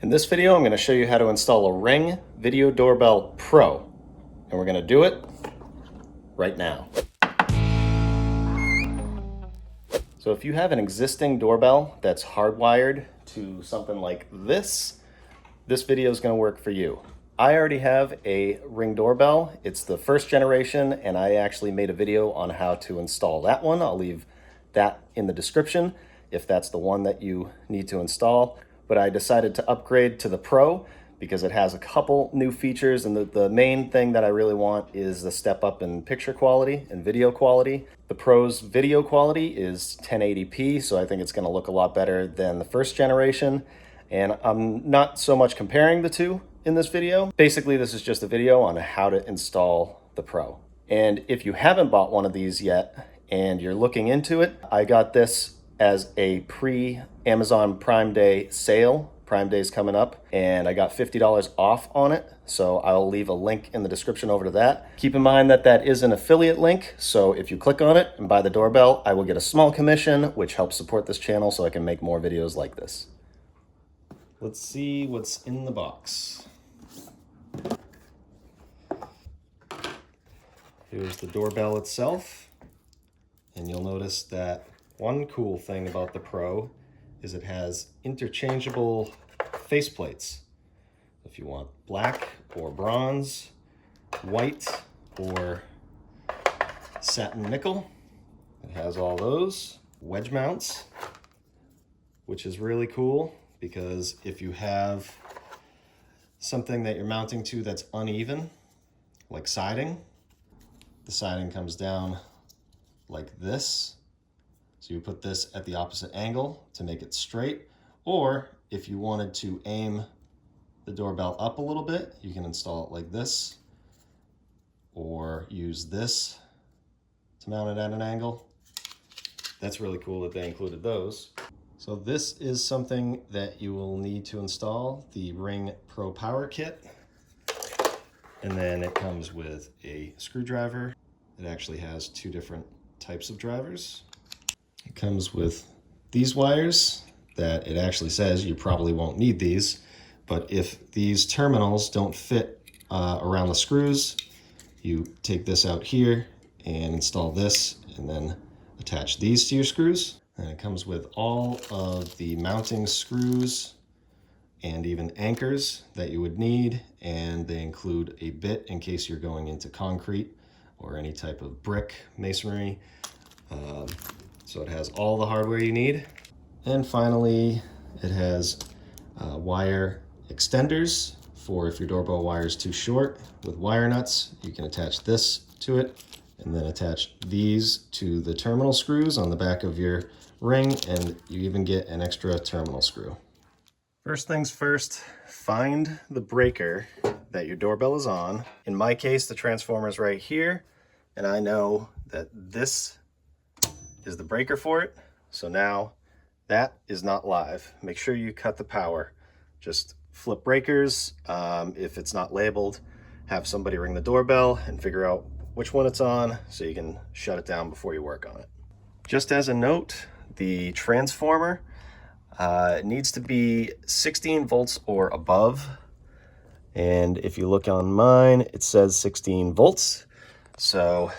In this video, I'm going to show you how to install a Ring Video Doorbell Pro, and we're going to do it right now. So if you have an existing doorbell that's hardwired to something like this video is going to work for you. I already have a Ring doorbell. It's the first generation, and I actually made a video on how to install that one. I'll leave that in the description if that's the one that you need to install. But I decided to upgrade to the Pro because it has a couple new features, and the main thing that I really want is the step up in picture quality and video quality. The Pro's video quality is 1080p, so I think it's going to look a lot better than the first generation. And I'm not so much comparing the two in this video. Basically, this is just a video on how to install the Pro. And if you haven't bought one of these yet and you're looking into it, I got this as a pre-Amazon Prime Day sale. Prime Day is coming up, and I got $50 off on it. So I'll leave a link in the description over to that. Keep in mind that that is an affiliate link. So if you click on it and buy the doorbell, I will get a small commission, which helps support this channel so I can make more videos like this. Let's see what's in the box. Here's the doorbell itself. And you'll notice that one cool thing about the Pro is it has interchangeable faceplates. If you want black or bronze, white or satin nickel, it has all those. Wedge mounts, which is really cool because if you have something that you're mounting to that's uneven, like siding, the siding comes down like this. So you put this at the opposite angle to make it straight, or if you wanted to aim the doorbell up a little bit, you can install it like this, or use this to mount it at an angle. That's really cool that they included those. So this is something that you will need to install, the Ring Pro Power Kit. And then it comes with a screwdriver. It actually has two different types of drivers. It comes with these wires that it actually says you probably won't need these, but if these terminals don't fit around the screws, you take this out here and install this and then attach these to your screws. And it comes with all of the mounting screws and even anchors that you would need, and they include a bit in case you're going into concrete or any type of brick masonry. So it has all the hardware you need. And finally, it has wire extenders for if your doorbell wire is too short. With wire nuts, you can attach this to it and then attach these to the terminal screws on the back of your Ring, and you even get an extra terminal screw. First things first, find the breaker that your doorbell is on. In my case, the transformer is right here, and I know that this is the breaker for it. So now that is not live. Make sure you cut the power. Just flip breakers. If it's not labeled, have somebody ring the doorbell and figure out which one it's on so you can shut it down before you work on it. Just as a note, the transformer needs to be 16 volts or above. And if you look on mine, it says 16 volts. So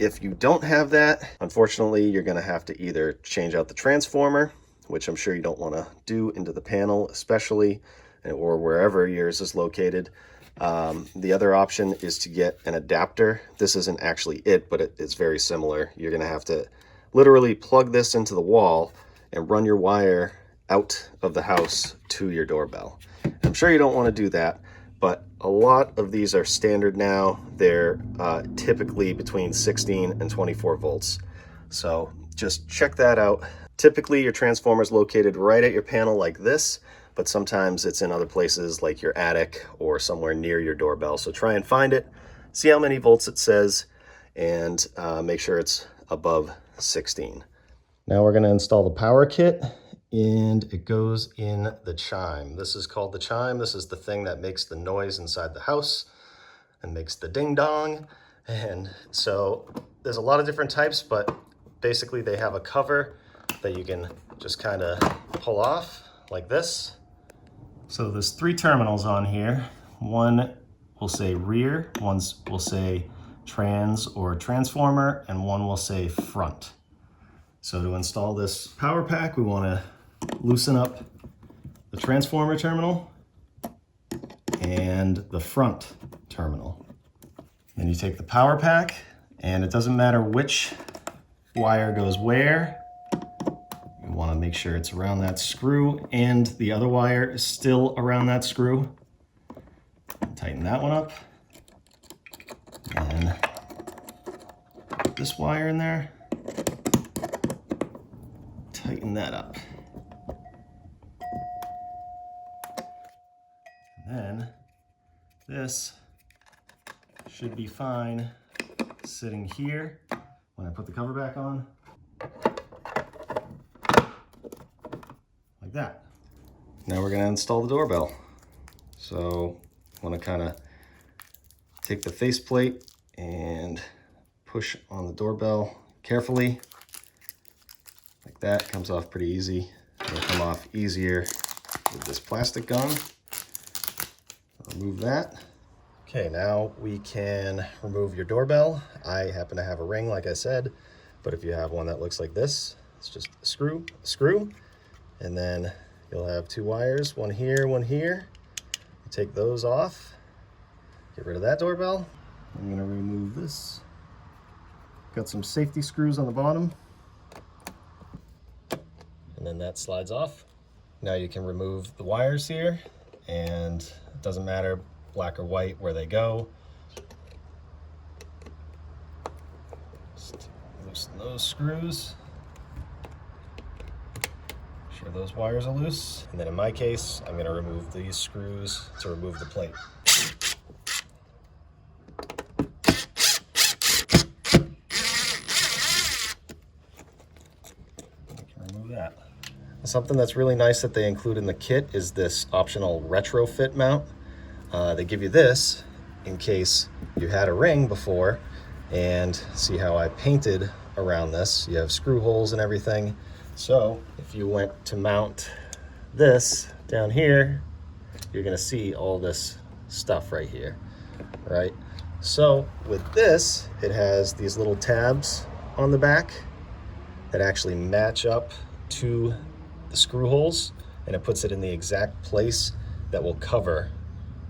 if you don't have that, unfortunately, you're going to have to either change out the transformer, which I'm sure you don't want to do into the panel, especially, or wherever yours is located. The other option is to get an adapter. This isn't actually it, but it's very similar. You're going to have to literally plug this into the wall and run your wire out of the house to your doorbell. I'm sure you don't want to do that, but a lot of these are standard now. They're typically between 16 and 24 volts. So just check that out. Typically your transformer is located right at your panel like this, but sometimes it's in other places like your attic or somewhere near your doorbell. So try and find it, see how many volts it says, and make sure it's above 16. Now we're going to install the power kit, and it goes in the chime. This is called the chime. This is the thing that makes the noise inside the house and makes the ding dong. And so there's a lot of different types, but basically they have a cover that you can just kind of pull off like this, So there's 3 terminals on here. One will say rear, one will say trans or transformer, and one will say front. So to install this power pack, we want to loosen up the transformer terminal and the front terminal. Then you take the power pack, and it doesn't matter which wire goes where. You want to make sure it's around that screw and the other wire is still around that screw. Tighten that one up. And put this wire in there. Tighten that up. And then this should be fine sitting here when I put the cover back on. Like that. Now we're going to install the doorbell. So I want to kind of take the faceplate and push on the doorbell carefully. Like that. Comes off pretty easy. It'll come off easier with this plastic gun. Remove that. Okay, now we can remove your doorbell. I happen to have a ring, like I said, but if you have one that looks like this, it's just a screw, and then you'll have 2 wires, one here, one here. You take those off, get rid of that doorbell. I'm gonna remove this. Got some safety screws on the bottom, and then that slides off. Now you can remove the wires here, and it doesn't matter black or white where they go. Just loosen those screws. Make sure those wires are loose. And then in my case, I'm going to remove these screws to remove the plate. Remove that. Something that's really nice that they include in the kit is this optional retrofit mount. They give you this in case you had a ring before, and see how I painted around this. You have screw holes and everything. So if you went to mount this down here, you're gonna see all this stuff right here, right? So with this, it has these little tabs on the back that actually match up to the screw holes, and it puts it in the exact place that will cover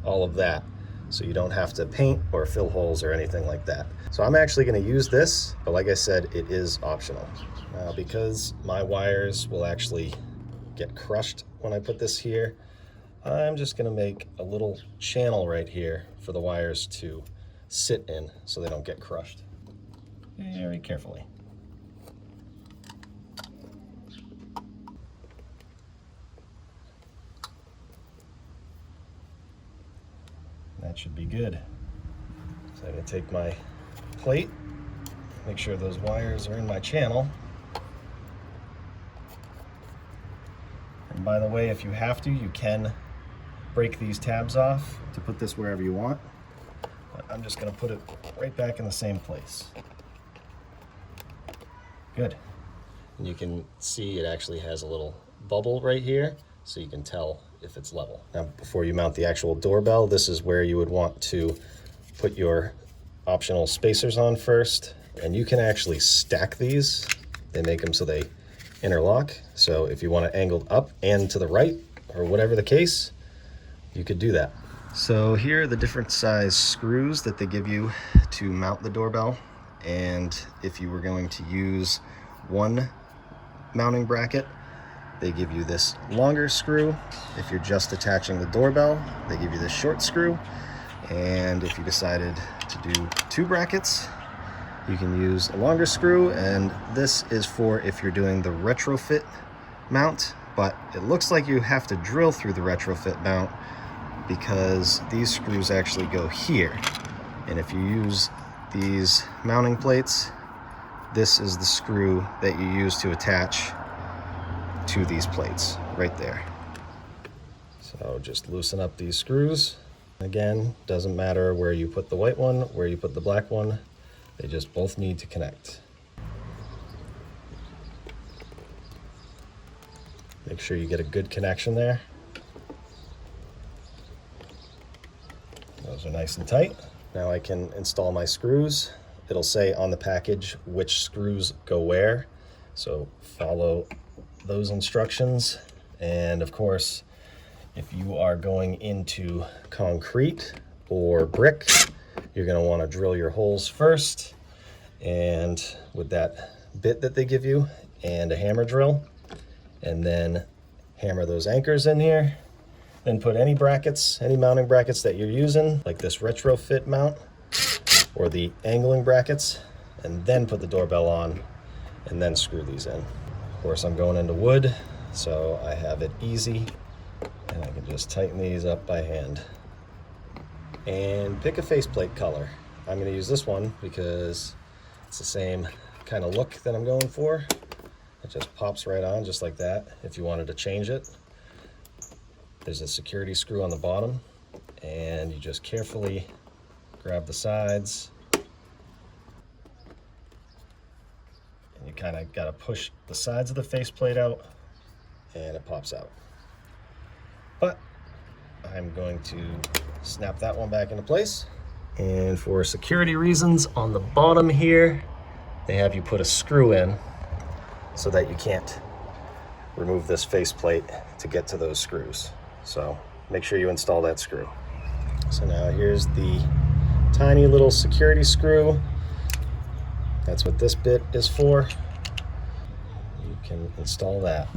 all of that, so you don't have to paint or fill holes or anything like that. So I'm actually going to use this, but like I said, it is optional. Now, because my wires will actually get crushed when I put this here, I'm just going to make a little channel right here for the wires to sit in so they don't get crushed. Very carefully. That should be good. So I'm going to take my plate, make sure those wires are in my channel. And by the way, if you have to, you can break these tabs off to put this wherever you want. But I'm just going to put it right back in the same place. Good. And you can see it actually has a little bubble right here, so you can tell if it's level. Now, before you mount the actual doorbell, this is where you would want to put your optional spacers on first. And you can actually stack these. They make them so they interlock. So if you want it angled up and to the right, or whatever the case, you could do that. So here are the different size screws that they give you to mount the doorbell. And if you were going to use one mounting bracket, they give you this longer screw. If you're just attaching the doorbell, they give you this short screw. And if you decided to do 2 brackets, you can use a longer screw. And this is for if you're doing the retrofit mount, but it looks like you have to drill through the retrofit mount because these screws actually go here. And if you use these mounting plates, this is the screw that you use to attach to these plates right there. So just loosen up these screws. Again, doesn't matter where you put the white one, where you put the black one, they just both need to connect. Make sure you get a good connection there. Those are nice and tight. Now I can install my screws. It'll say on the package which screws go where. So follow those instructions. And of course, if you are going into concrete or brick, you're going to want to drill your holes first. And with that bit that they give you and a hammer drill, and then hammer those anchors in here. Then put any brackets, any mounting brackets that you're using, like this retrofit mount or the angling brackets, and then put the doorbell on and then screw these in. Of course, I'm going into wood, so I have it easy, and I can just tighten these up by hand. And pick a faceplate color. I'm going to use this one because it's the same kind of look that I'm going for. It just pops right on just like that. If you wanted to change it, there's a security screw on the bottom, and you just carefully grab the sides, and you kind of got to push the sides of the faceplate out, and it pops out. But I'm going to snap that one back into place. And for security reasons, on the bottom here, they have you put a screw in so that you can't remove this faceplate to get to those screws. So make sure you install that screw. So now here's the tiny little security screw. That's what this bit is for. You can install that.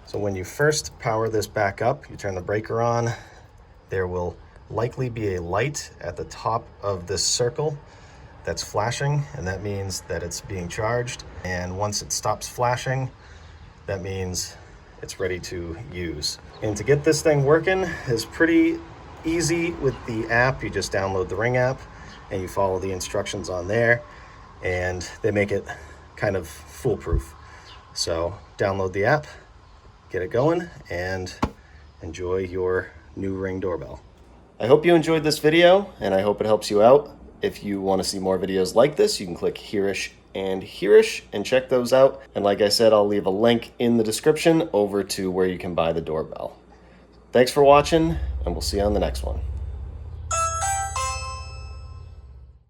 So when you first power this back up, you turn the breaker on, there will likely be a light at the top of this circle that's flashing, and that means that it's being charged. And once it stops flashing, that means it's ready to use. And to get this thing working is pretty easy with the app. You just download the Ring app and you follow the instructions on there, and they make it kind of foolproof. So download the app, get it going, and enjoy your new Ring doorbell. I hope you enjoyed this video, and I hope it helps you out. If you want to see more videos like this, you can click Hereish and Hereish and check those out. And like I said, I'll leave a link in the description over to where you can buy the doorbell. Thanks for watching, and we'll see you on the next one.